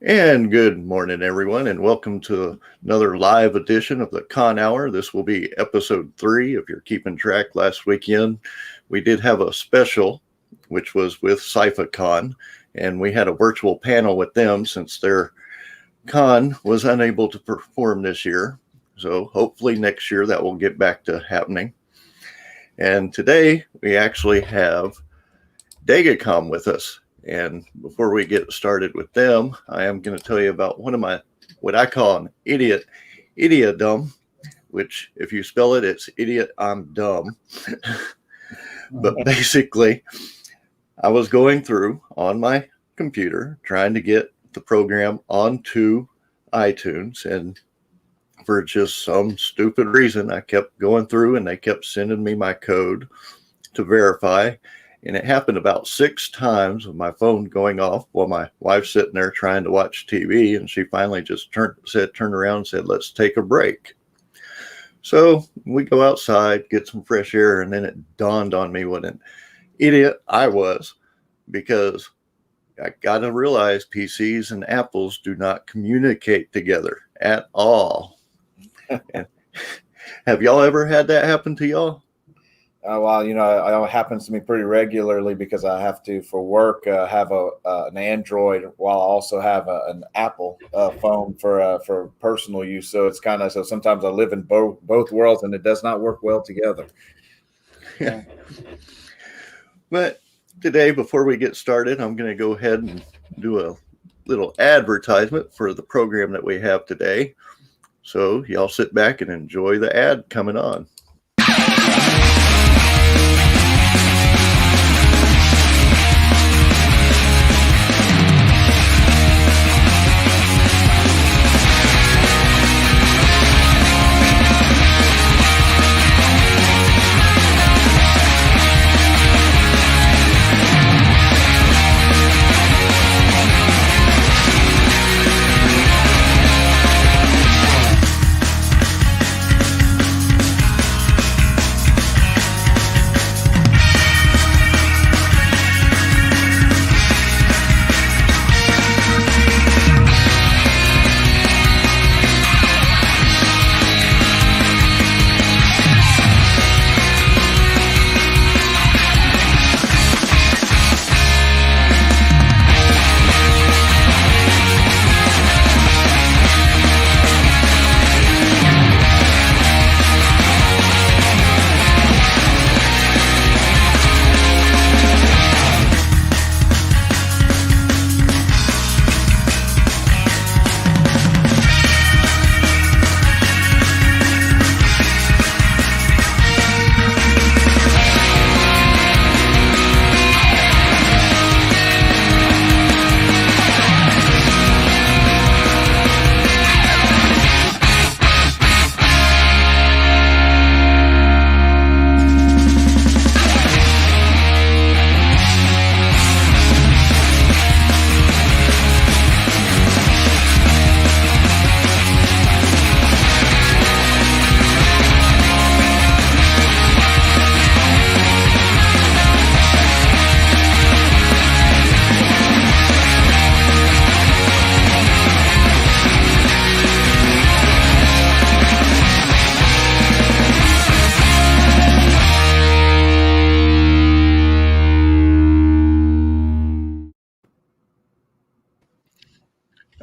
And good morning, everyone, and welcome to another live edition of the Con Hour. This will be episode 3. If you're keeping track, last weekend we did have a special, which was with CyphaCon, and we had a virtual panel with them since their con was unable to perform this year. So hopefully next year that will get back to happening. And today we actually have Dagacom with us. And before we get started with them, I am going to tell you about one of my, what I call an idiodum, which if you spell it, it's idiot, I'm dumb. But basically, I was going through on my computer trying to get the program onto iTunes, and for just some stupid reason, I kept going through and they kept sending me my code to verify. And it happened about 6 times with my phone going off while my wife's sitting there trying to watch TV. And she finally just turned around and said, let's take a break. So we go outside, get some fresh air. And then it dawned on me what an idiot I was, because I got to realize PCs and Apples do not communicate together at all. Have y'all ever had that happen to y'all? Well, it happens to me pretty regularly because I have to, for work, have an Android while I also have an Apple phone for personal use. So it's kind of, so sometimes I live in both worlds and it does not work well together. Yeah. But today, before we get started, I'm going to go ahead and do a little advertisement for the program that we have today. So y'all sit back and enjoy the ad coming on.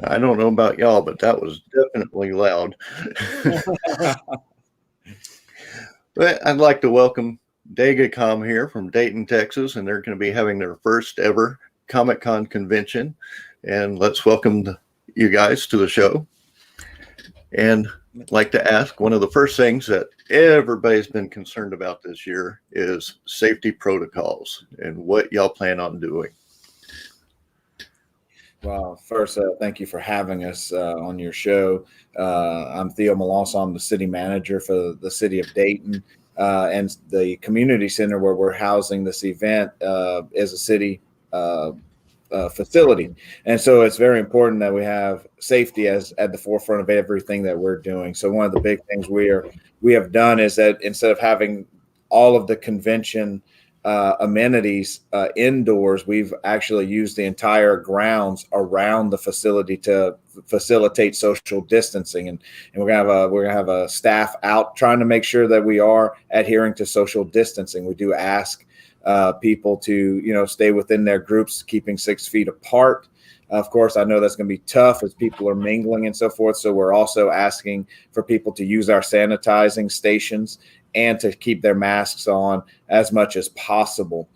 I don't know about y'all, but that was definitely loud. But I'd like to welcome Dagacom here from Dayton, Texas, and they're going to be having their first ever Comic-Con convention. And let's welcome you guys to the show. And I'd like to ask, one of the first things that everybody's been concerned about this year is safety protocols and what y'all plan on doing. Well, first, thank you for having us on your show. I'm Theo Malonzo. I'm the city manager for the city of Dayton, and the community center where we're housing this event is a city facility. And so it's very important that we have safety as at the forefront of everything that we're doing. So one of the big things we have done is that instead of having all of the convention amenities indoors. We've actually used the entire grounds around the facility to facilitate social distancing, and we're gonna have a staff out trying to make sure that we are adhering to social distancing. We do ask people to stay within their groups, keeping 6 feet apart. Of course, I know that's going to be tough as people are mingling and so forth. So we're also asking for people to use our sanitizing stations and to keep their masks on as much as possible.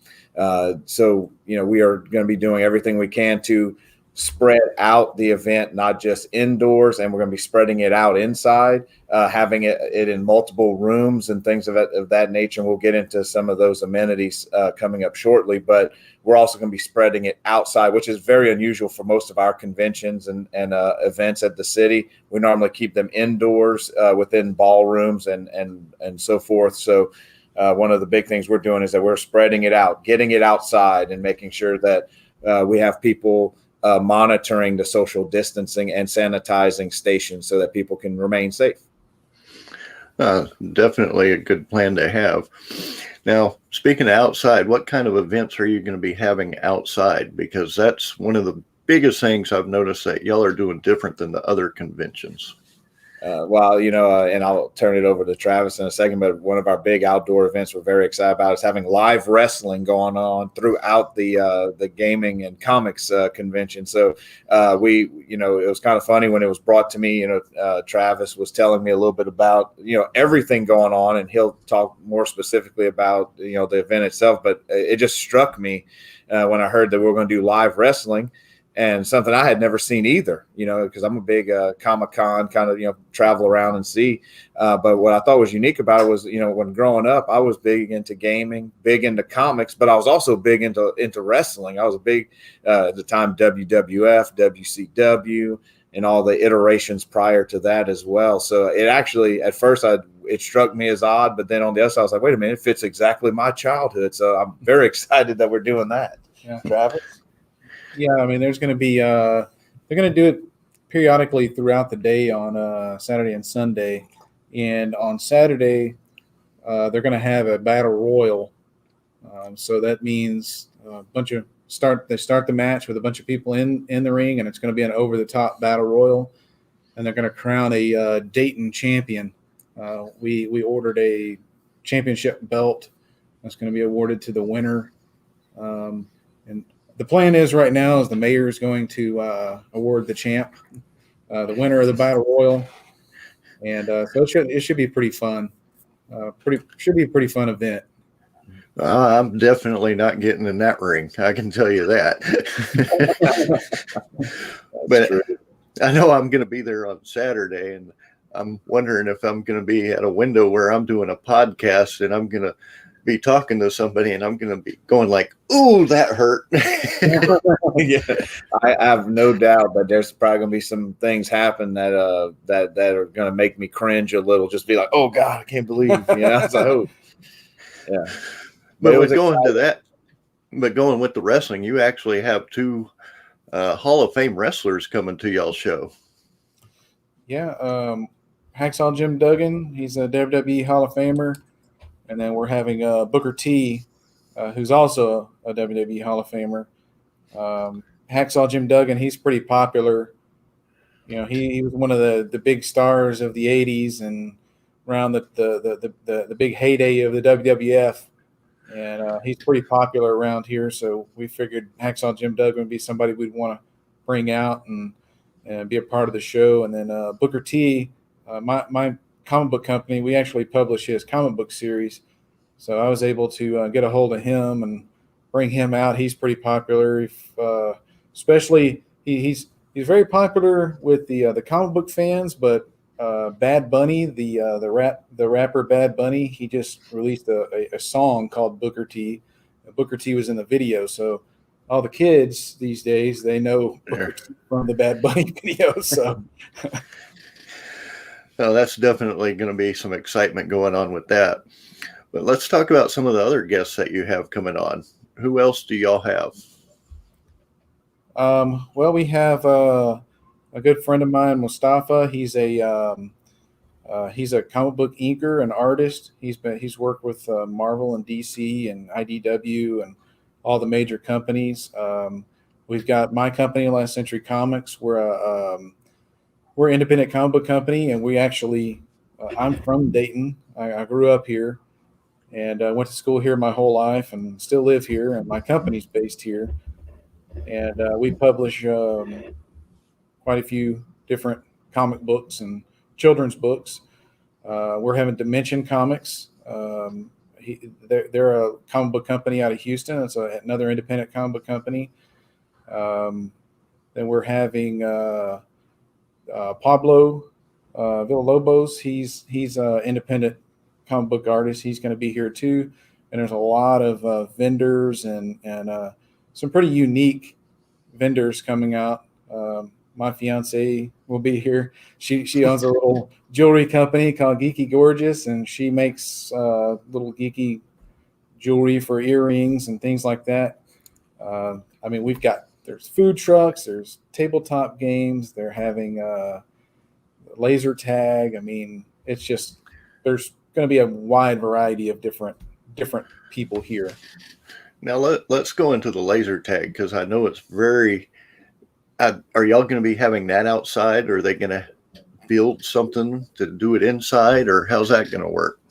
So we are going to be doing everything we can to spread out the event, not just indoors, and we're going to be spreading it out inside, having it in multiple rooms and things of that nature. And we'll get into some of those amenities coming up shortly, but we're also going to be spreading it outside, which is very unusual for most of our conventions and events at the city. We normally keep them indoors within ballrooms and so forth. So one of the big things we're doing is that we're spreading it out, getting it outside, and making sure that we have people monitoring the social distancing and sanitizing stations so that people can remain safe. Definitely a good plan to have. Now, speaking of outside, what kind of events are you going to be having outside? Because that's one of the biggest things I've noticed that y'all are doing different than the other conventions. And I'll turn it over to Travis in a second, but one of our big outdoor events we're very excited about is having live wrestling going on throughout the gaming and comics convention. So it was kind of funny when it was brought to me. Travis was telling me a little bit about everything going on, and he'll talk more specifically about the event itself. But it just struck me when I heard that we were going to do live wrestling. And something I had never seen either, because I'm a big Comic-Con kind of, travel around and see. But what I thought was unique about it was, when growing up, I was big into gaming, big into comics, but I was also big into wrestling. I was a big, at the time, WWF, WCW, and all the iterations prior to that as well. So it actually, at first, it struck me as odd, but then on the other side, I was like, wait a minute, it fits exactly my childhood. So I'm very excited that we're doing that. Yeah. Travis? Yeah, I mean, there's going to be they're going to do it periodically throughout the day on Saturday and Sunday, and on Saturday they're going to have a battle royal. So that means they start the match with a bunch of people in the ring, and it's going to be an over the top battle royal, and they're going to crown a Dayton champion. We ordered a championship belt that's going to be awarded to the winner, and the plan is right now is the mayor is going to award the champ, the winner of the battle royal, and so it should be pretty fun. Should be a pretty fun event. I'm definitely not getting in that ring. I can tell you that. But true. I know I'm going to be there on Saturday, and I'm wondering if I'm going to be at a window where I'm doing a podcast and I'm going to be talking to somebody and I'm going to be going like, ooh, that hurt. Yeah, I have no doubt that there's probably going to be some things happen that are going to make me cringe a little. Just be like, oh God, I can't believe. So, yeah. But going with the wrestling, you actually have two Hall of Fame wrestlers coming to y'all's show. Yeah, Hacksaw Jim Duggan, he's a WWE Hall of Famer. And then we're having Booker T, who's also a WWE Hall of Famer. Hacksaw Jim Duggan, he's pretty popular. He was one of the big stars of the '80s and around the big heyday of the WWF. And he's pretty popular around here. So we figured Hacksaw Jim Duggan would be somebody we'd want to bring out and be a part of the show. And then Booker T, my comic book company, we actually publish his comic book series. So I was able to get a hold of him and bring him out. He's pretty popular, especially he's very popular with the comic book fans. But Bad Bunny, the rapper Bad Bunny, he just released a song called Booker T. Booker T was in the video, so all the kids these days, they know Booker T from the Bad Bunny video. So. Well, that's definitely going to be some excitement going on with that. But let's talk about some of the other guests that you have coming on. Who else do y'all have? Well, we have a good friend of mine, Mustafa. He's a He's a comic book inker and artist. He's worked with Marvel and DC and IDW and all the major companies. We've got my company, Last Century Comics. We're an independent comic book company, and we actually I'm from Dayton. I grew up here and went to school here my whole life, and still live here. And my company's based here, and we publish quite a few different comic books and children's books. We're having Dimension Comics. They're a comic book company out of Houston. It's another independent comic book company. Then we're having Pablo Villalobos. He's an independent comic book artist. He's going to be here too. And there's a lot of vendors and some pretty unique vendors coming out. My fiance will be here. She owns a little jewelry company called Geeky Gorgeous, and she makes little geeky jewelry for earrings and things like that. I mean, there's food trucks, there's tabletop games, they're having laser tag. I mean, it's just there's going to be a wide variety of different people here. Now let's go into the laser tag, because I know it's very. Are y'all going to be having that outside, or are they going to build something to do it inside, or how's that going to work?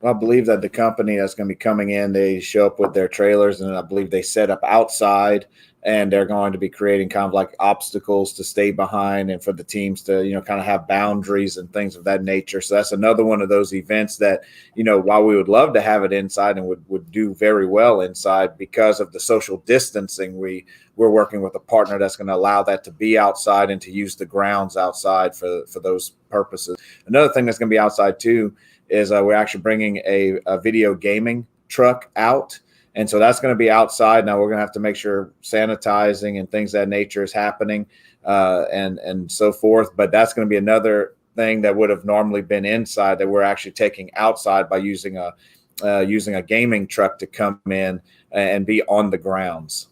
I believe that the company that's going to be coming in, they show up with their trailers, and I believe they set up outside, and they're going to be creating kind of like obstacles to stay behind and for the teams to, kind of have boundaries and things of that nature. So that's another one of those events that, while we would love to have it inside and would do very well inside, because of the social distancing, we're working with a partner that's going to allow that to be outside and to use the grounds outside for those purposes. Another thing that's going to be outside too is we're actually bringing a video gaming truck out. And so that's going to be outside. Now we're going to have to make sure sanitizing and things of that nature is happening and so forth. But that's going to be another thing that would have normally been inside that we're actually taking outside by using a gaming truck to come in and be on the grounds.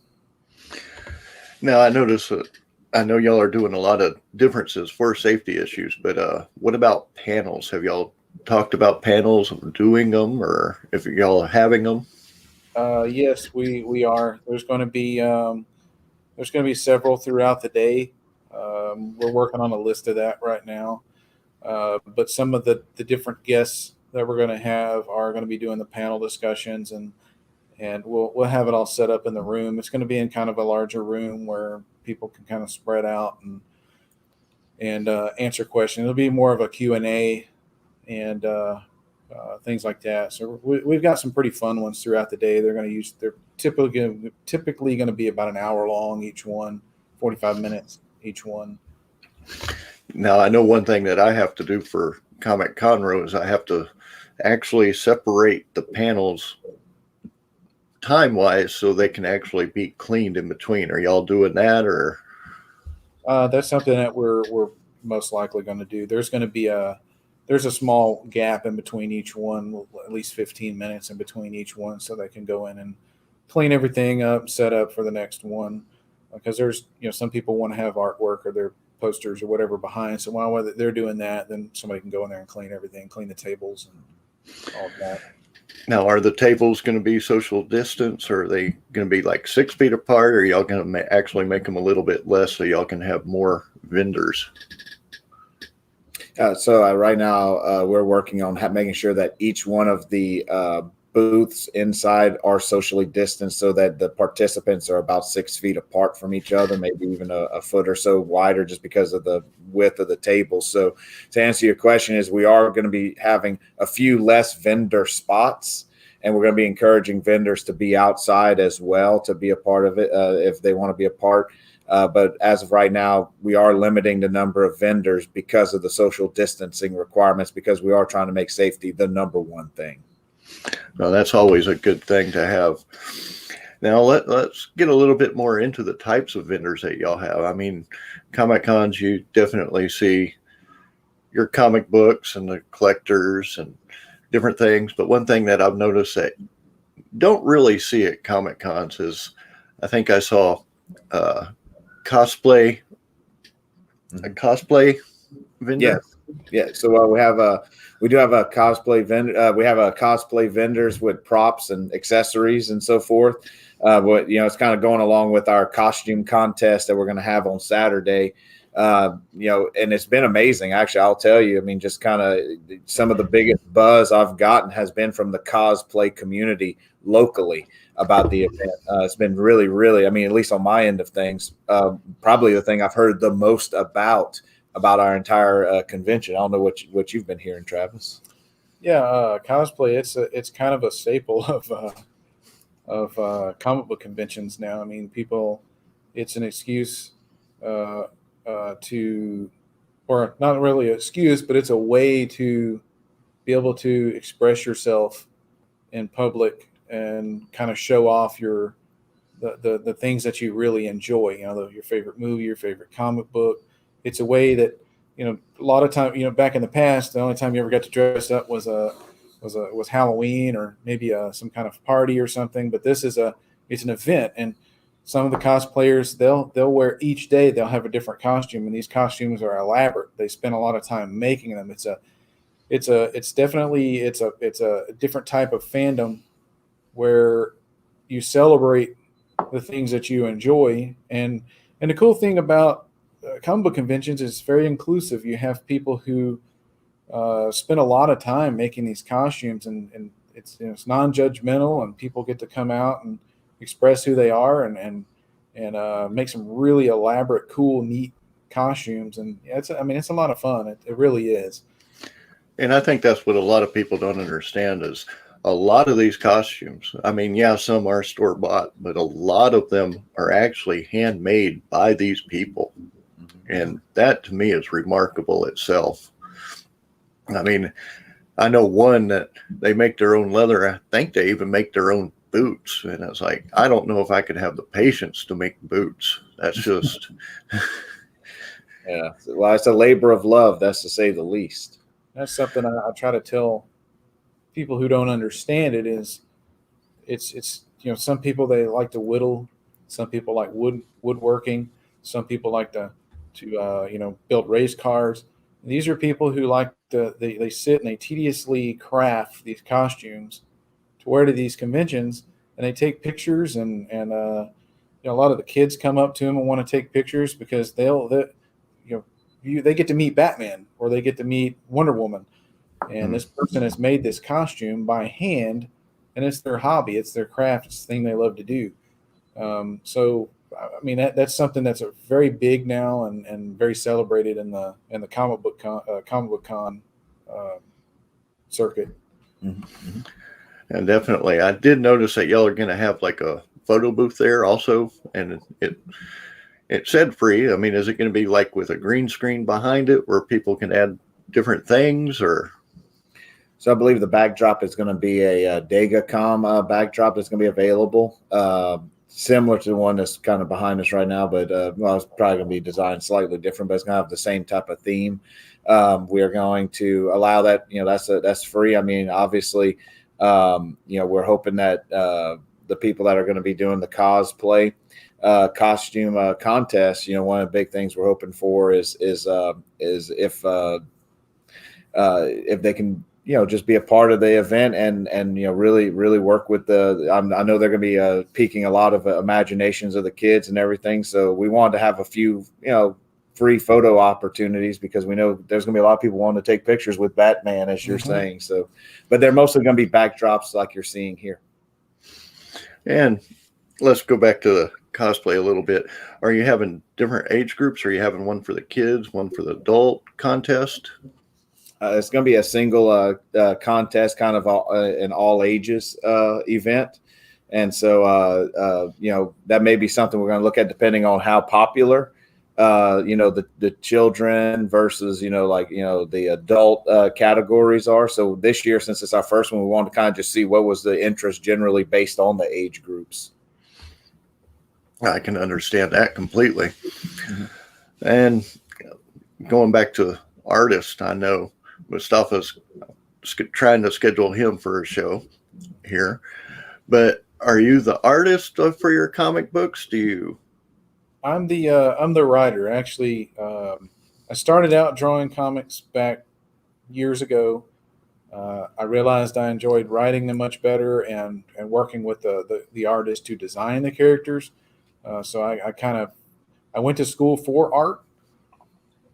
Now I notice I know y'all are doing a lot of differences for safety issues, but what about panels? Have y'all talked about panels, doing them, or if y'all are having them? Yes, we are. There's going to be several throughout the day. We're working on a list of that right now. But some of the different guests that we're going to have are going to be doing the panel discussions, and we'll have it all set up in the room. It's going to be in kind of a larger room where people can kind of spread out and answer questions. It'll be more of a Q&A and things like that. So we've got some pretty fun ones throughout the day. They're typically going to be about an hour long each one, 45 minutes each one. Now I know one thing that I have to do for Comic Conroe is I have to actually separate the panels time-wise so they can actually be cleaned in between. Are y'all doing that, or? That's something that we're most likely going to do. There's a small gap in between each one, at least 15 minutes in between each one, so they can go in and clean everything up, set up for the next one. Because there's, some people want to have artwork or their posters or whatever behind. So while they're doing that, then somebody can go in there and clean everything, clean the tables and all of that. Now, are the tables going to be social distance, or are they going to be like 6 feet apart, or are y'all going to actually make them a little bit less so y'all can have more vendors? So right now we're working on making sure that each one of the booths inside are socially distanced so that the participants are about 6 feet apart from each other, maybe even a foot or so wider just because of the width of the table. So to answer your question is we are going to be having a few less vendor spots, and we're going to be encouraging vendors to be outside as well to be a part of it if they want to be a part. But as of right now, we are limiting the number of vendors because of the social distancing requirements, because we are trying to make safety the number one thing. Well, that's always a good thing to have. Now, let's get a little bit more into the types of vendors that y'all have. I mean, Comic Cons, you definitely see your comic books and the collectors and different things. But one thing that I've noticed that don't really see at Comic Cons is I think I saw a cosplay vendor. Yes. Yeah, so we do have a cosplay vendor. We have a cosplay vendors with props and accessories and so forth. But it's kind of going along with our costume contest that we're going to have on Saturday. And it's been amazing. Actually, I'll tell you. I mean, just kind of some of the biggest buzz I've gotten has been from the cosplay community locally about the event. It's been really, really. I mean, at least on my end of things, probably the thing I've heard the most about our entire convention. I don't know what you've been hearing, Travis. Yeah, cosplay. It's kind of a staple of comic book conventions now. I mean, people. It's an excuse to, or not really an excuse, but it's a way to be able to express yourself in public and kind of show off the things that you really enjoy. Your favorite movie, your favorite comic book. It's a way that a lot of time. Back in the past, the only time you ever got to dress up was Halloween or maybe some kind of party or something. But it's an event, and some of the cosplayers they'll wear each day. They'll have a different costume, and these costumes are elaborate. They spend a lot of time making them. It's definitely a different type of fandom where you celebrate the things that you enjoy. And the cool thing about comic book conventions is it's very inclusive. You have people who spend a lot of time making these costumes, and it's non-judgmental, and people get to come out and express who they are and make some really elaborate, cool, neat costumes. And it's a lot of fun. It really is. And I think that's what a lot of people don't understand is a lot of these costumes. I mean, yeah, some are store bought, but a lot of them are actually handmade by these people. And that to me is remarkable itself. I mean, I know one that they make their own leather. I think they even make their own boots. And I was like, I don't know if I could have the patience to make boots. That's just. Yeah. Well, it's a labor of love. That's to say the least. That's something I try to tell people who don't understand it is it's some people, they like to whittle, some people like woodworking, some people like to build race cars. And these are people who like they sit and they tediously craft these costumes to wear to these conventions, and they take pictures, and a lot of the kids come up to them and want to take pictures because they get to meet Batman or they get to meet Wonder Woman. And this person has made this costume by hand, and it's their hobby, it's their craft, it's the thing they love to do. So, I mean, that's something that's very big now and very celebrated in the comic book con circuit. Mm-hmm. And definitely, I did notice that y'all are going to have like a photo booth there also, and it said free. I mean, is it going to be like with a green screen behind it where people can add different things, or? So I believe the backdrop is going to be a DegaCom backdrop that's going to be available, similar to the one that's kind of behind us right now, but it's probably going to be designed slightly different, but it's going to have the same type of theme. We are going to allow that. That's free. I mean, obviously, we're hoping that the people that are going to be doing the cosplay costume contest, one of the big things we're hoping for is if they can just be a part of the event and really work with I know they're going to be piquing a lot of imaginations of the kids and everything, so we wanted to have a few free photo opportunities because we know there's going to be a lot of people wanting to take pictures with Batman, as you're saying. So, but they're mostly going to be backdrops like you're seeing here. And let's go back to the cosplay a little bit. Are you having different age groups? Are you having one for the kids, one for the adult contest? It's going to be a single contest, kind of an all ages event. And so, that may be something we're going to look at depending on how popular, the children versus, the adult categories are. So this year, since it's our first one, we wanted to kind of just see what was the interest generally based on the age groups. I can understand that completely. Mm-hmm. And going back to artists, I know Mustafa's trying to schedule him for a show here, but are you the artist for your comic books? I'm the writer. Actually, I started out drawing comics back years ago. I realized I enjoyed writing them much better and working with the artist to design the characters. So I went to school for art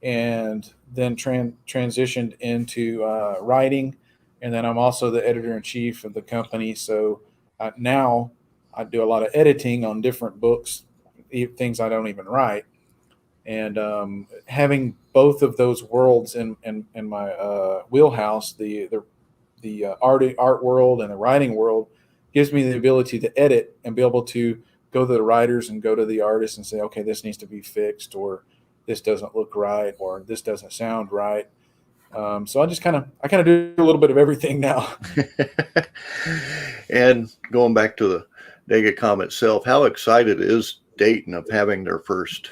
and then transitioned into writing. And then I'm also the editor in chief of the company. So now I do a lot of editing on different books, things I don't even write. And having both of those worlds in my wheelhouse, the art world and the writing world, gives me the ability to edit and be able to go to the writers and go to the artists and say, okay, this needs to be fixed, or this doesn't look right, or this doesn't sound right. So I kind of do a little bit of everything now. And going back to the Dagacom itself, how excited is Dayton of having their first?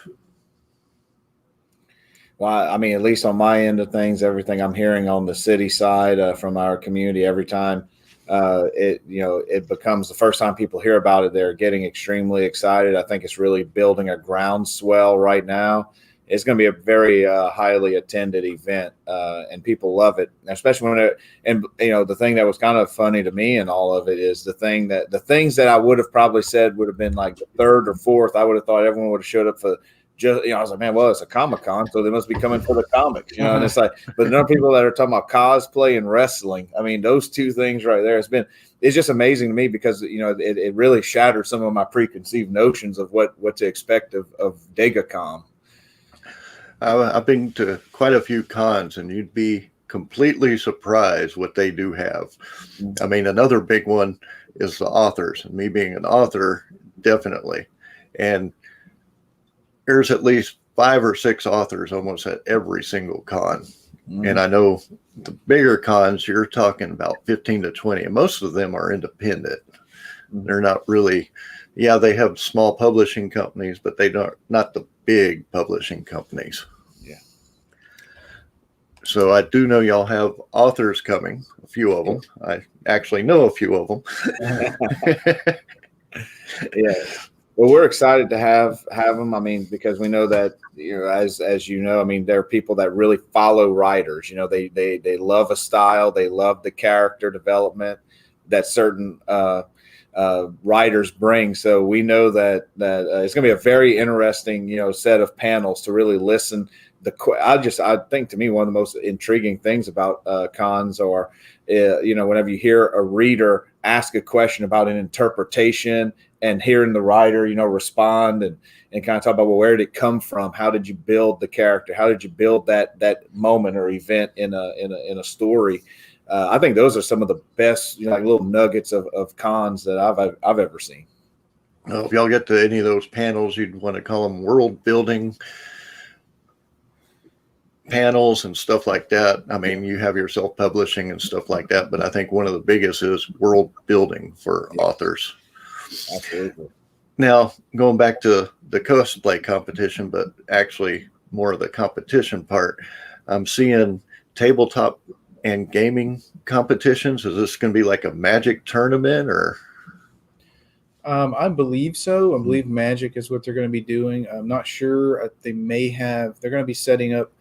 Well, I mean, at least on my end of things, everything I'm hearing on the city side from our community, every time it becomes the first time people hear about it, they're getting extremely excited. I think it's really building a groundswell right now. It's going to be a very highly attended event, and people love it, especially the thing that was kind of funny to me in all of it is the things that I would have probably said would have been like the third or fourth. I would have thought everyone would have showed up for. I was like, man, well, it's a Comic-Con, so they must be coming for the comics, And it's like, but there are people that are talking about cosplay and wrestling. I mean, those two things right there. It's just amazing to me because it really shattered some of my preconceived notions of what to expect of Dagacom. I've been to quite a few cons, and you'd be completely surprised what they do have. I mean, another big one is the authors, and me being an author, definitely. And there's at least 5 or 6 authors almost at every single con. Mm-hmm. And I know the bigger cons, you're talking about 15 to 20, and most of them are independent. Mm-hmm. They're not really, they have small publishing companies, but not the big publishing companies. Yeah. So I do know y'all have authors coming, a few of them. I actually know a few of them. Yeah. Well, we're excited to have them. I mean, because we know that as you know, I mean, there are people that really follow writers. They love a style, they love the character development that certain writers bring. So we know that it's going to be a very interesting set of panels to really listen. I think to me one of the most intriguing things about cons are whenever you hear a reader ask a question about an interpretation and hearing the writer, respond and kind of talk about, well, where did it come from? How did you build the character? How did you build that moment or event in a story? I think those are some of the best, like little nuggets of cons that I've ever seen. Well, if y'all get to any of those panels, you'd want to call them world building panels and stuff like that. I mean, you have your self-publishing and stuff like that, but I think one of the biggest is world building for authors. Absolutely. Now, going back to the cosplay competition, but actually more of the competition part, I'm seeing tabletop and gaming competitions. Is this going to be like a Magic tournament or? I believe so. I believe Magic is what they're going to be doing. I'm not sure. They're going to be setting up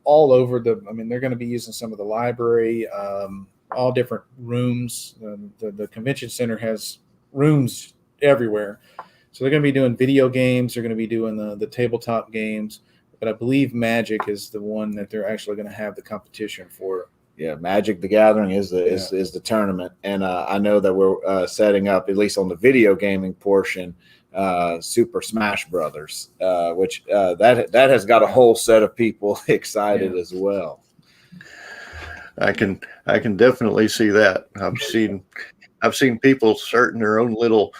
all over they're going to be using some of the library, all different rooms. The convention center has rooms everywhere. So they're going to be doing video games. They're going to be doing the tabletop games. But I believe Magic is the one that they're actually going to have the competition for. Yeah, Magic the Gathering is the tournament. And I know that we're setting up, at least on the video gaming portion, Super Smash Brothers, which that has got a whole set of people excited as well. I can definitely see that. I've seen people starting their own little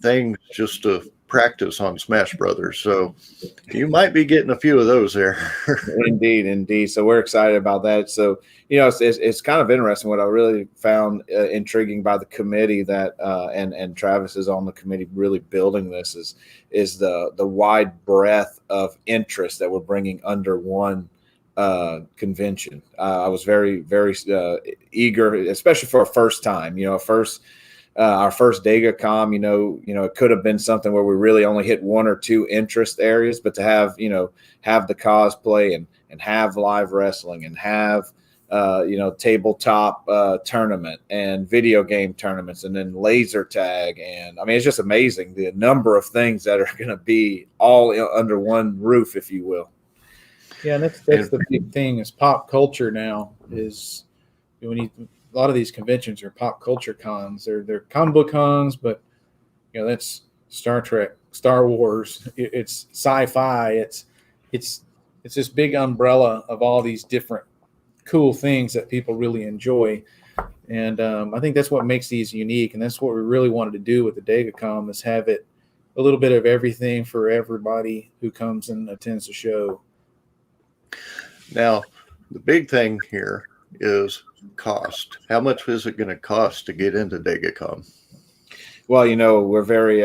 things just to practice on Smash Brothers. So you might be getting a few of those there. Indeed. So we're excited about that. So, it's kind of interesting. What I really found intriguing by the committee that and Travis is on the committee really building this is the wide breadth of interest that we're bringing under one convention. I was very, very eager, especially for a first time, our first DegaCom, it could have been something where we really only hit one or two interest areas, but to have the cosplay and have live wrestling and have tabletop tournament and video game tournaments and then laser tag. And I mean, it's just amazing the number of things that are going to be all under one roof, if you will. Yeah, and that's the big thing is pop culture now is a lot of these conventions are pop culture cons. They're comic book cons, but that's Star Trek, Star Wars, it's sci-fi, it's this big umbrella of all these different cool things that people really enjoy. And I think that's what makes these unique, and that's what we really wanted to do with the DegaCom is have it a little bit of everything for everybody who comes and attends the show. Now, the big thing here is cost. How much is it going to cost to get into DegaCom? Well, we're very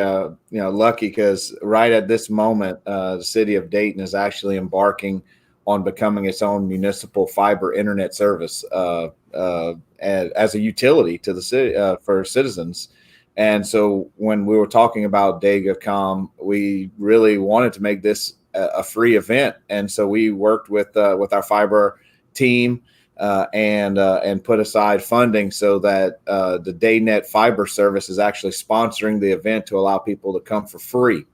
lucky because right at this moment, the city of Dayton is actually embarking on becoming its own municipal fiber internet service as a utility to the city for citizens. And so when we were talking about DegaCom, we really wanted to make this a free event, and so we worked with our fiber team and put aside funding so that the DayNet fiber service is actually sponsoring the event to allow people to come for free.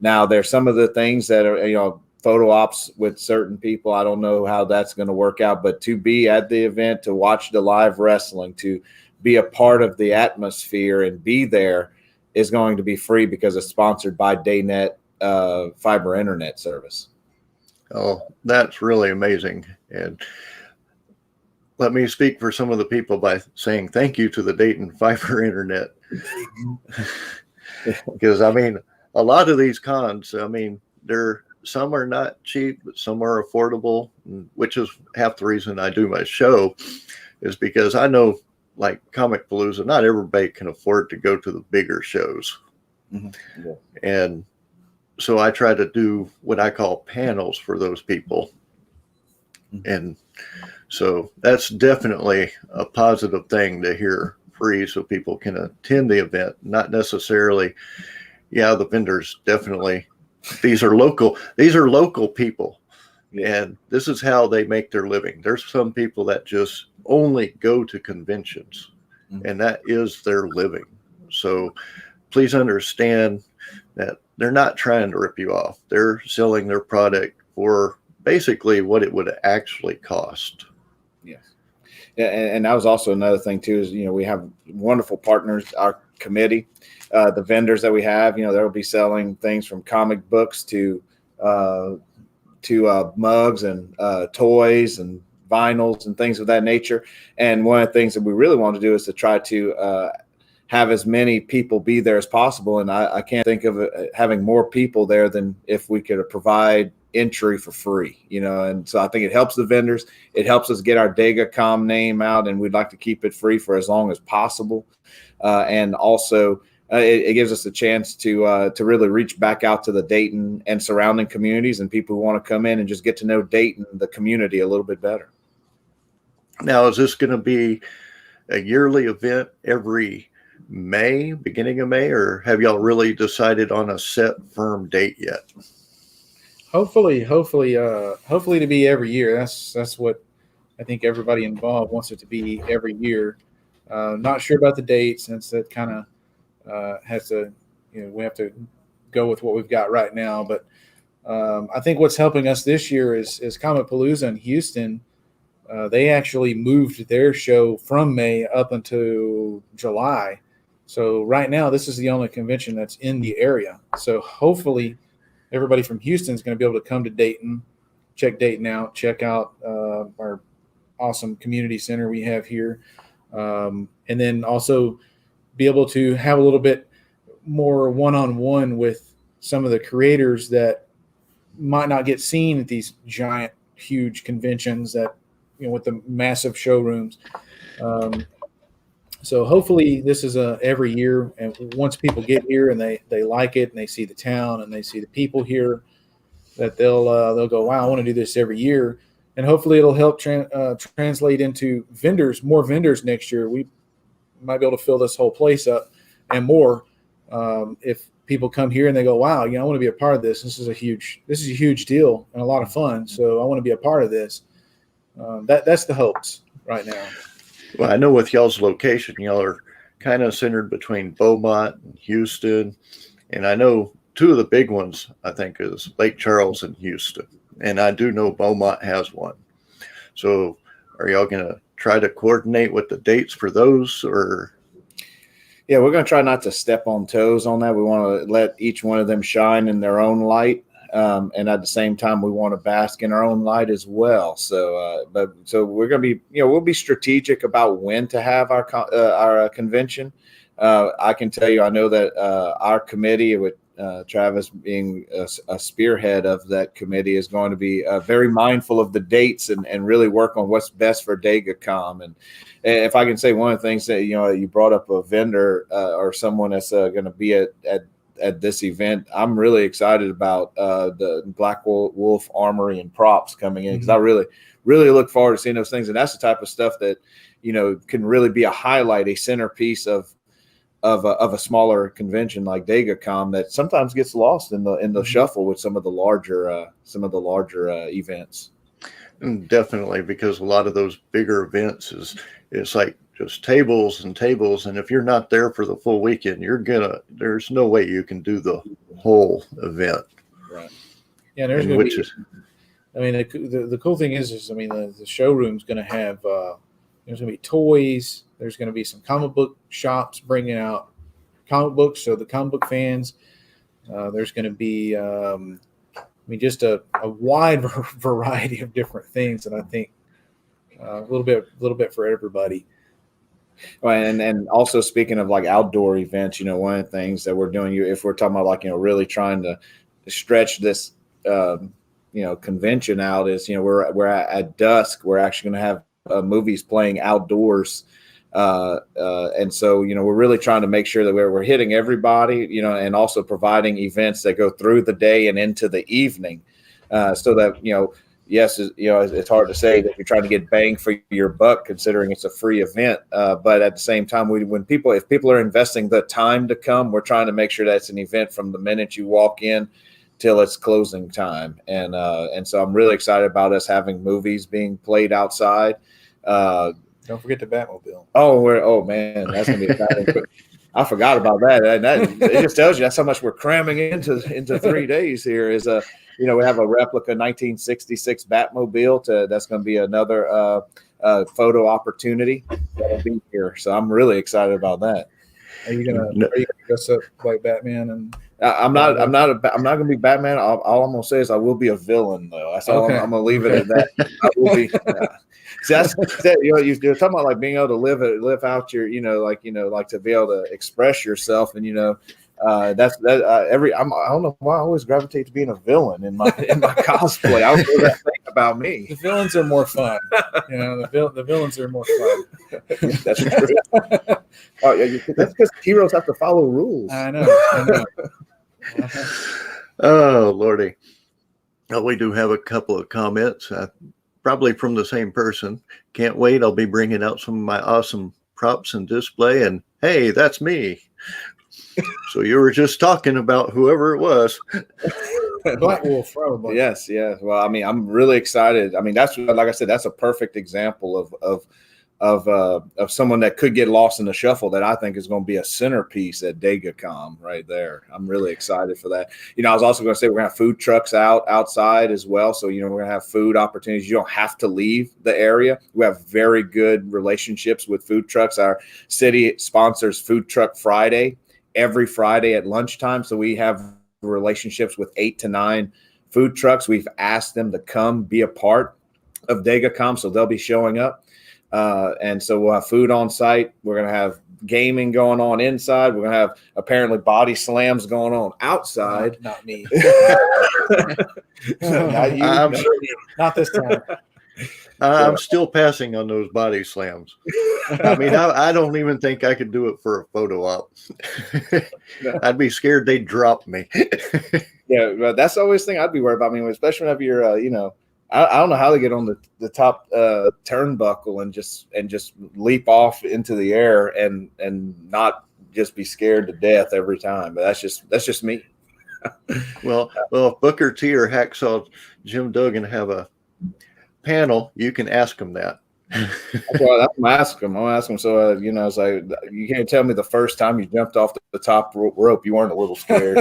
Now, there's some of the things that are photo ops with certain people. I don't know how that's going to work out, but to be at the event, to watch the live wrestling, to be a part of the atmosphere and be there is going to be free because it's sponsored by DayNet fiber internet service. Oh, that's really amazing. And let me speak for some of the people by saying thank you to the Dayton fiber internet. Because I mean, a lot of these cons, I mean, some are not cheap, but some are affordable, which is half the reason I do my show is because I know like Comic Palooza, not everybody can afford to go to the bigger shows. Mm-hmm. Yeah. And so I try to do what I call panels for those people. Mm-hmm. And so that's definitely a positive thing to hear free so people can attend the event, not necessarily, the vendors definitely, these are local people. And this is how they make their living. There's some people that just only go to conventions, and that is their living. So please understand that they're not trying to rip you off. They're selling their product for basically what it would actually cost. Yes. Yeah, and that was also another thing too is, we have wonderful partners, our committee, the vendors that we have, they'll be selling things from comic books to mugs and toys and vinyls and things of that nature. And one of the things that we really want to do is to try to have as many people be there as possible. And I can't think of having more people there than if we could provide entry for free, and so I think it helps the vendors. It helps us get our DegaCom name out, and we'd like to keep it free for as long as possible. And also it gives us a chance to really reach back out to the Dayton and surrounding communities and people who want to come in and just get to know Dayton, the community, a little bit better. Now, is this going to be a yearly event every May, beginning of May, or have y'all really decided on a set firm date yet? Hopefully to be every year. That's what I think everybody involved wants it to be every year. Not sure about the date since that kind of has to, we have to go with what we've got right now. But I think what's helping us this year is Comic Palooza in Houston. They actually moved their show from May up until July. So right now, this is the only convention that's in the area. So hopefully everybody from Houston is going to be able to come to Dayton, check Dayton out, check out our awesome community center we have here. And then also be able to have a little bit more one-on-one with some of the creators that might not get seen at these giant, huge conventions that, with the massive showrooms. So hopefully this is every year. And once people get here and they like it and they see the town and they see the people here, that they'll go, wow, I want to do this every year. And hopefully it'll help translate into more vendors next year. We might be able to fill this whole place up and more. If people come here and they go, wow, I want to be a part of this. This is a huge deal and a lot of fun. So I want to be a part of this. That's the hopes right now. Well, I know with y'all's location, y'all are kind of centered between Beaumont and Houston. And I know two of the big ones, I think, is Lake Charles and Houston. And I do know Beaumont has one. So are y'all going to try to coordinate with the dates for those, or? Yeah, we're going to try not to step on toes on that. We want to let each one of them shine in their own light. And at the same time, we want to bask in our own light as well. So we're going to be, we'll be strategic about when to have our convention. I can tell you, I know that our committee, with Travis being a spearhead of that committee, is going to be very mindful of the dates and really work on what's best for DegaCom. And if I can say one of the things that, you brought up a vendor or someone that's going to be at this event, I'm really excited about the Black Wolf Armory and props coming in, because I really look forward to seeing those things. And that's the type of stuff that, can really be a highlight, a centerpiece of a smaller convention like DegaCom that sometimes gets lost in the shuffle with some of the larger events. And definitely, because a lot of those bigger events it's like just tables and tables, and if you're not there for the full weekend, there's no way you can do the whole event. Right. Yeah, there's going to be. The cool thing is the showroom's going to have there's going to be toys. There's going to be some comic book shops bringing out comic books, so the comic book fans. There's going to be just a wide variety of different things, and I think a little bit for everybody. Well, and also speaking of like outdoor events, one of the things that we're doing, if we're talking about really trying to stretch this convention out, is we're at dusk. We're actually going to have movies playing outdoors. And so, we're really trying to make sure that we're hitting everybody, and also providing events that go through the day and into the evening, so that, yes, it's hard to say that you're trying to get bang for your buck, considering it's a free event. But at the same time, if people are investing the time to come, we're trying to make sure that's an event from the minute you walk in till it's closing time. And so I'm really excited about us having movies being played outside. Don't forget the Batmobile. Oh man, that's gonna be exciting. I forgot about that. And that it just tells you that's how much we're cramming into 3 days here. Is we have a replica 1966 Batmobile. That's going to be another photo opportunity that'll be here. So I'm really excited about that. Are you gonna dress up like Batman? And I'm not gonna be Batman. All I'm gonna say is I will be a villain, though. That's all. Okay. I'm gonna leave it at that. I will be. See, you're talking about like being able to live out your, like to be able to express yourself, and I don't know why I always gravitate to being a villain in my cosplay. I don't know that thing about me. The villains are more fun. The villains are more fun. That's true. That's because heroes have to follow rules. I know. Oh Lordy! Oh, we do have a couple of comments. Probably from the same person. Can't wait. I'll be bringing out some of my awesome props and display. And hey, that's me. So you were just talking about whoever it was. Black Wolf, probably. Yes. Well, I'm really excited. That's, like I said, that's a perfect example of someone that could get lost in the shuffle that I think is going to be a centerpiece at DegaCom right there. I'm really excited for that. I was also going to say we're going to have food trucks outside as well. So, we're going to have food opportunities. You don't have to leave the area. We have very good relationships with food trucks. Our city sponsors Food Truck Friday every Friday at lunchtime. So we have relationships with 8 to 9 food trucks. We've asked them to come be a part of DegaCom, so they'll be showing up. And so we'll have food on site. We're going to have gaming going on inside. We're going to have apparently body slams going on outside. Not me. Not you. Not this time. I'm still passing on those body slams. I don't even think I could do it for a photo op. I'd be scared they'd drop me. Yeah, but that's always the thing I'd be worried about. Especially whenever you're, I don't know how they get on the top turnbuckle and just leap off into the air and not just be scared to death every time. But that's just me. Well, if Booker T or Hacksaw Jim Duggan have a panel, you can ask them that. Well, I'm gonna ask him. So it's like, you can't tell me the first time you jumped off the top rope you weren't a little scared.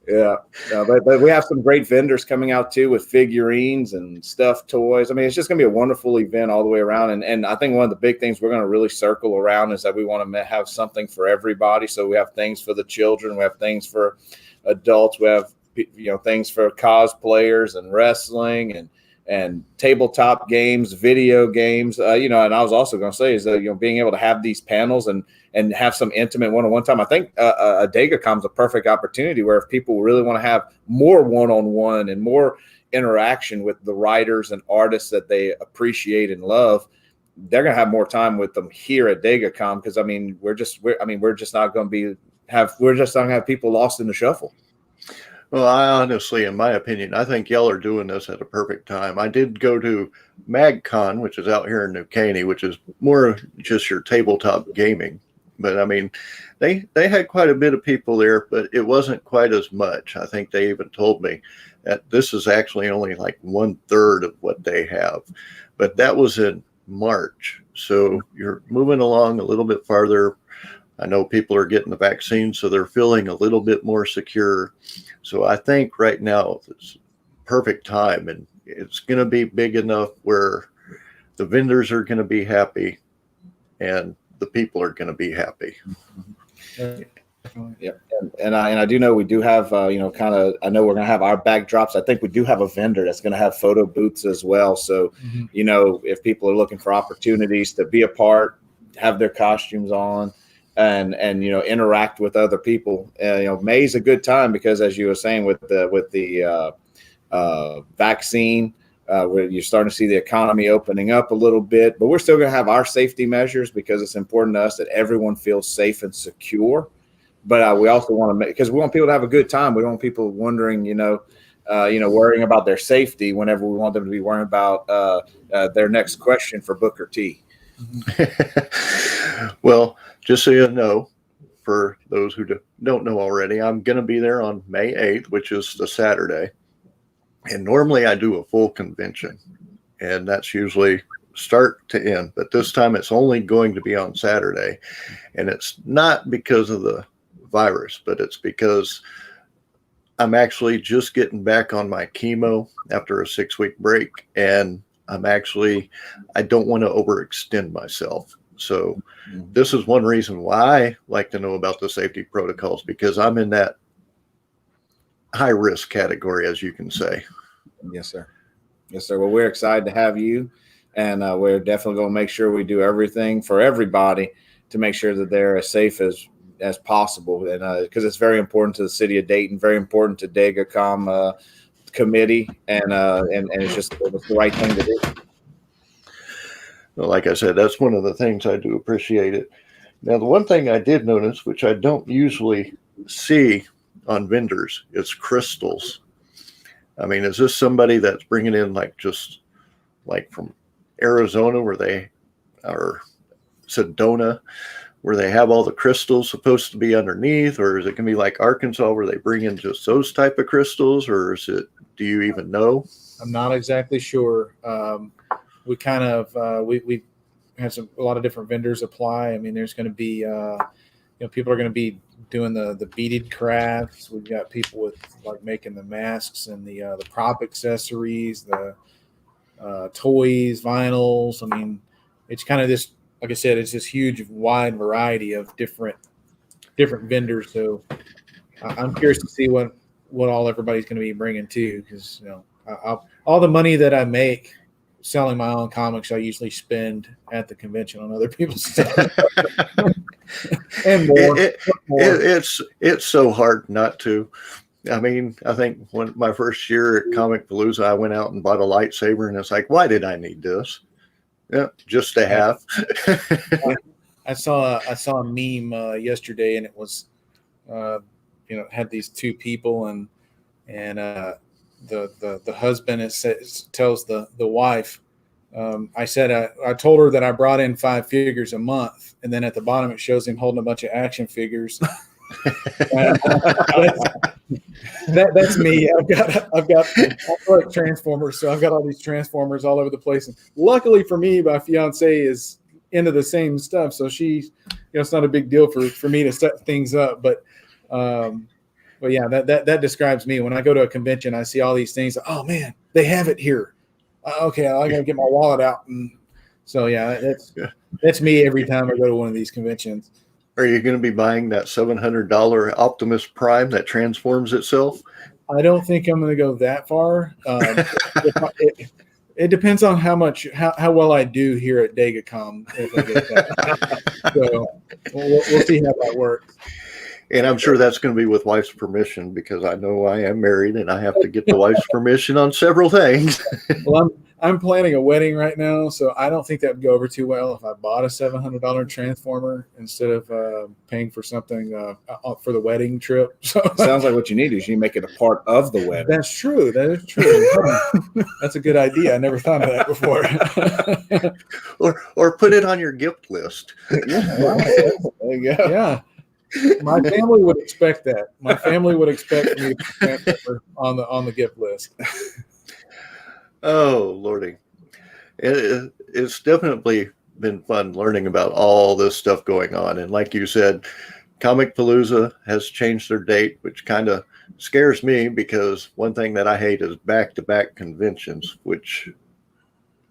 Yeah, but we have some great vendors coming out too with figurines and stuffed toys. I mean, it's just gonna be a wonderful event all the way around. And I think one of the big things we're gonna really circle around is that we want to have something for everybody. So we have things for the children, we have things for adults, we have things for cosplayers and wrestling and tabletop games, video games. And I was also going to say is that being able to have these panels and have some intimate one-on-one time. I think a DegaCom is a perfect opportunity where if people really want to have more one-on-one and more interaction with the writers and artists that they appreciate and love, they're going to have more time with them here at DegaCom because we're just not going to have people lost in the shuffle. Well, I honestly, in my opinion, I think y'all are doing this at a perfect time. I did go to MagCon, which is out here in New Caney, which is more just your tabletop gaming. But they had quite a bit of people there, but it wasn't quite as much. I think they even told me that this is actually only like 1/3 of what they have. But that was in March. So you're moving along a little bit farther. I know people are getting the vaccine, so they're feeling a little bit more secure. So I think right now it's perfect time, and it's going to be big enough where the vendors are going to be happy and the people are going to be happy. Yeah, and I do know we do have I know we're going to have our backdrops. I think we do have a vendor that's going to have photo booths as well. So if people are looking for opportunities to be a part, have their costumes on, and interact with other people. May's a good time because, as you were saying, with the vaccine, where you're starting to see the economy opening up a little bit, but we're still going to have our safety measures because it's important to us that everyone feels safe and secure. But we also want to because we want people to have a good time. We don't want people wondering, worrying about their safety whenever we want them to be worrying about their next question for Booker T. Well, just so you know, for those who don't know already, I'm going to be there on May 8th, which is the Saturday. And normally I do a full convention, and that's usually start to end. But this time it's only going to be on Saturday. And it's not because of the virus, but it's because I'm actually just getting back on my chemo after a 6-week break. And I don't want to overextend myself. So this is one reason why I like to know about the safety protocols, because I'm in that high risk category, as you can say. Yes, sir. Yes, sir. Well, we're excited to have you, and we're definitely going to make sure we do everything for everybody to make sure that they're as safe as possible. And because it's very important to the city of Dayton, very important to DegaCom committee, and it's the right thing to do. Well, like I said, that's one of the things I do appreciate it. Now, the one thing I did notice, which I don't usually see on vendors, is crystals. I mean, is this somebody that's bringing in just from Arizona or Sedona, where they have all the crystals supposed to be underneath, or is it going to be like Arkansas where they bring in just those type of crystals, or do you even know? I'm not exactly sure. We kind of we had a lot of different vendors apply. I mean, there's going to be people are going to be doing the beaded crafts. We've got people with making the masks and the prop accessories, the toys, vinyls. I mean, it's kind of this, like I said, it's this huge wide variety of different vendors. So I'm curious to see what all everybody's going to be bringing too, because all the money that I make selling my own comics, I usually spend at the convention on other people's stuff. And more. It's so hard not to. I mean, I think when my first year at Comic Palooza, I went out and bought a lightsaber, and it's like, why did I need this? Yeah, just to have. I saw a meme yesterday, and it was, had these two people, and the husband tells the wife, I said I told her that I brought in 5 figures a month, and then at the bottom it shows him holding a bunch of action figures. That's me. I've got I like Transformers, so I've got all these Transformers all over the place. And luckily for me, my fiance is into the same stuff, so it's not a big deal for me to set things up. But yeah, that describes me. When I go to a convention, I see all these things. Oh man, they have it here. Okay, I gotta get my wallet out. And so yeah, that's me every time I go to one of these conventions. Are you going to be buying that $700 Optimus Prime that transforms itself? I don't think I'm going to go that far. It depends on how well I do here at DegaCom. If I get that. So we'll see how that works. And I'm sure that's going to be with wife's permission, because I know I am married and I have to get the wife's permission on several things. Well, I'm planning a wedding right now, so I don't think that would go over too well if I bought a $700 transformer instead of paying for something for the wedding trip. So Sounds like what you need is you make it a part of the wedding. That's true. That is true. That's a good idea. I never thought of that before. or put it on your gift list. Yeah, there you go. Yeah. My family would expect that. My family would expect me to transfer on the gift list. Oh, Lordy. It's definitely been fun learning about all this stuff going on. And like you said, Comic Palooza has changed their date, which kind of scares me, because one thing that I hate is back-to-back conventions, which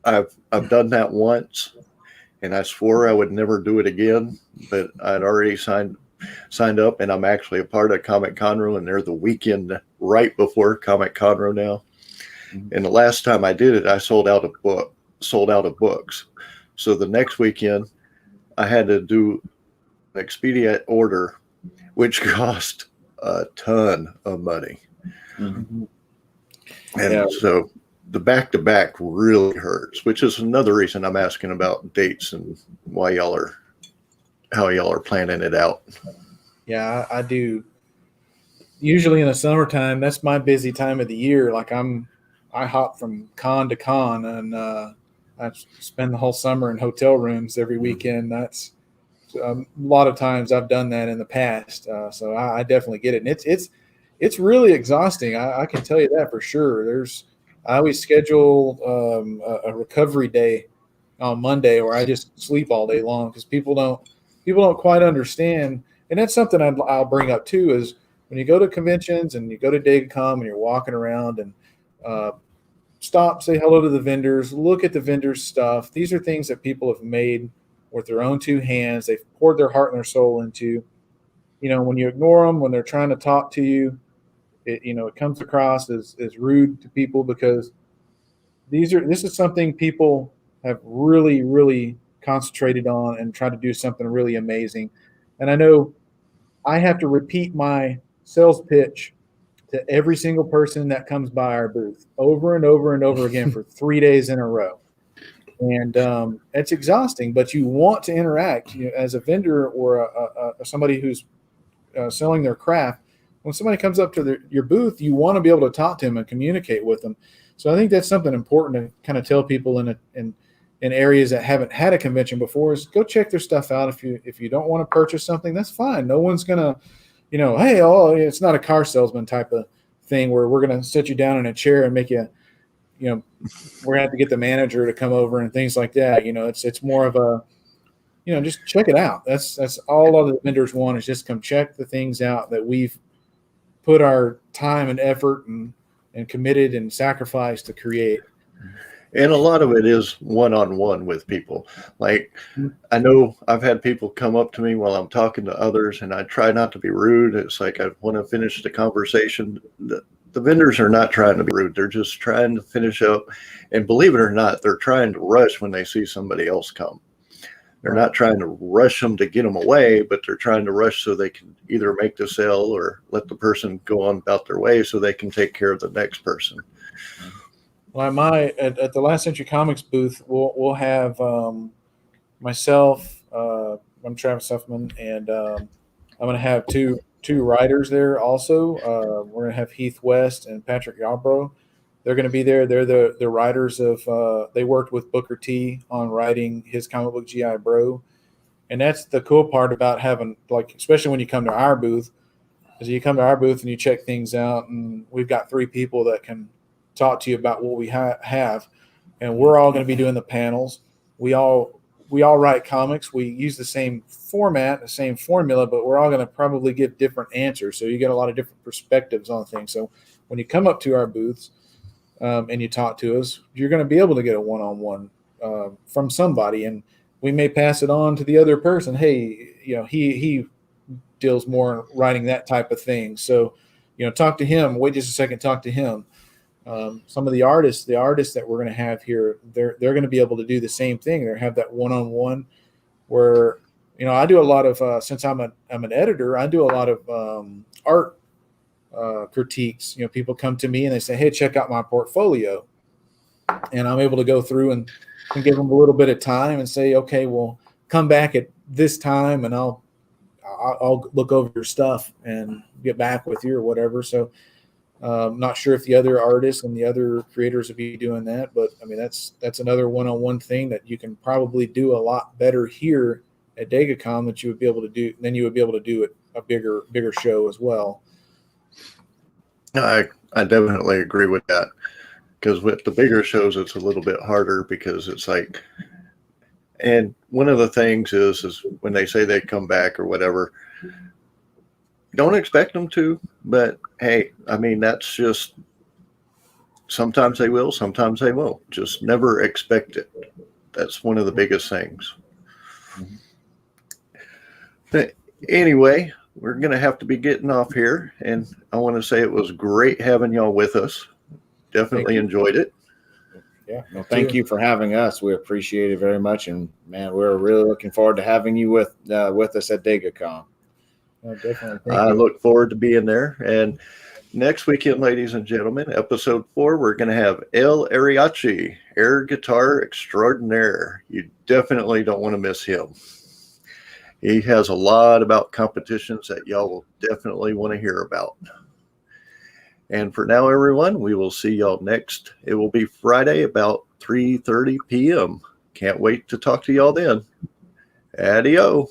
I've done that once, and I swore I would never do it again, but I'd already signed up, and I'm actually a part of Comic Conroe, and they're the weekend right before Comic Conroe now. And the last time I did it, I sold out of books. So the next weekend, I had to do an Expedia order, which cost a ton of money. Mm-hmm. And so the back-to-back really hurts, which is another reason I'm asking about dates and how y'all are planning it out. Yeah, I do. Usually in the summertime, that's my busy time of the year. Like I hop from con to con, and I spend the whole summer in hotel rooms every weekend. That's a lot of times I've done that in the past. So I definitely get it. And it's really exhausting. I can tell you that for sure. I always schedule a recovery day on Monday where I just sleep all day long, because people don't quite understand. And that's something I'll bring up too, is when you go to conventions and you go to DegaCom and you're walking around and stop, say hello to the vendors, look at the vendors' stuff. These are things that people have made with their own 2 hands. They've poured their heart and their soul into. When you ignore them, when they're trying to talk to you, it comes across as rude to people, because this is something people have really, really concentrated on and tried to do something really amazing. And I know I have to repeat my sales pitch to every single person that comes by our booth over and over and over again for 3 days in a row. And it's exhausting, but you want to interact as a vendor or somebody who's selling their craft. When somebody comes up to your booth, you want to be able to talk to them and communicate with them. So I think that's something important to kind of tell people in areas that haven't had a convention before, is go check their stuff out. If you don't want to purchase something, that's fine. No one's gonna, hey, it's not a car salesman type of thing where we're gonna sit you down in a chair and make you, we're gonna have to get the manager to come over and things like that. It's more of a, just check it out. That's all other vendors want, is just come check the things out that we've put our time and effort and committed and sacrificed to create. And a lot of it is one-on-one with people. Like, I know I've had people come up to me while I'm talking to others, and I try not to be rude. It's like I want to finish the conversation. The vendors are not trying to be rude. They're just trying to finish up. And believe it or not, they're trying to rush when they see somebody else come. They're not trying to rush them to get them away, but they're trying to rush so they can either make the sale or let the person go on about their way so they can take care of the next person. Well, at the Last Century Comics booth, we'll have myself. I'm Travis Huffman, and I'm going to have two writers there also. We're going to have Heath West and Patrick Yarbrough. they're going to be there. They're the writers of. They worked with Booker T on writing his comic book GI Bro, and that's the cool part about having, like, especially when you come to our booth, is you come to our booth and you check things out, and we've got 3 people that can talk to you about what we have, and we're all going to be doing the panels. We all write comics. We use the same format, the same formula, but we're all going to probably give different answers. So you get a lot of different perspectives on things. So when you come up to our booths and you talk to us, you're going to be able to get a one-on-one from somebody, and we may pass it on to the other person. Hey, he deals more in writing that type of thing. So, talk to him. Wait just a second. Talk to him. Some of the artists that we're going to have here, they're going to be able to do the same thing. They have that one-on-one where, I do a lot of, since I'm an editor, I do a lot of art critiques. People come to me and they say, hey, check out my portfolio. And I'm able to go through and give them a little bit of time and say, okay, well, come back at this time and I'll look over your stuff and get back with you or whatever. So not sure if the other artists and the other creators will be doing that, but I mean, that's another one-on-one thing that you can probably do a lot better here at DegaCon that you would be able to do at a bigger show as well. I definitely agree with that, because with the bigger shows, it's a little bit harder because it's like, and one of the things is when they say they come back or whatever, don't expect them to, but hey, I mean, that's just, sometimes they will, sometimes they won't. Just never expect it. That's one of the biggest things. Mm-hmm. But anyway, we're going to have to be getting off here, and I want to say it was great having y'all with us. Definitely enjoyed it. Yeah, well, thank you for having us. We appreciate it very much, and man, we're really looking forward to having you with us at DegaCon. Definitely. I look forward to being there. And next weekend, ladies and gentlemen, episode 4, we're going to have El Ariachi, air guitar extraordinaire. You definitely don't want to miss him. He has a lot about competitions that y'all will definitely want to hear about. And for now, everyone, we will see y'all next. It will be Friday about 3:30 p.m. Can't wait to talk to y'all then. Adio.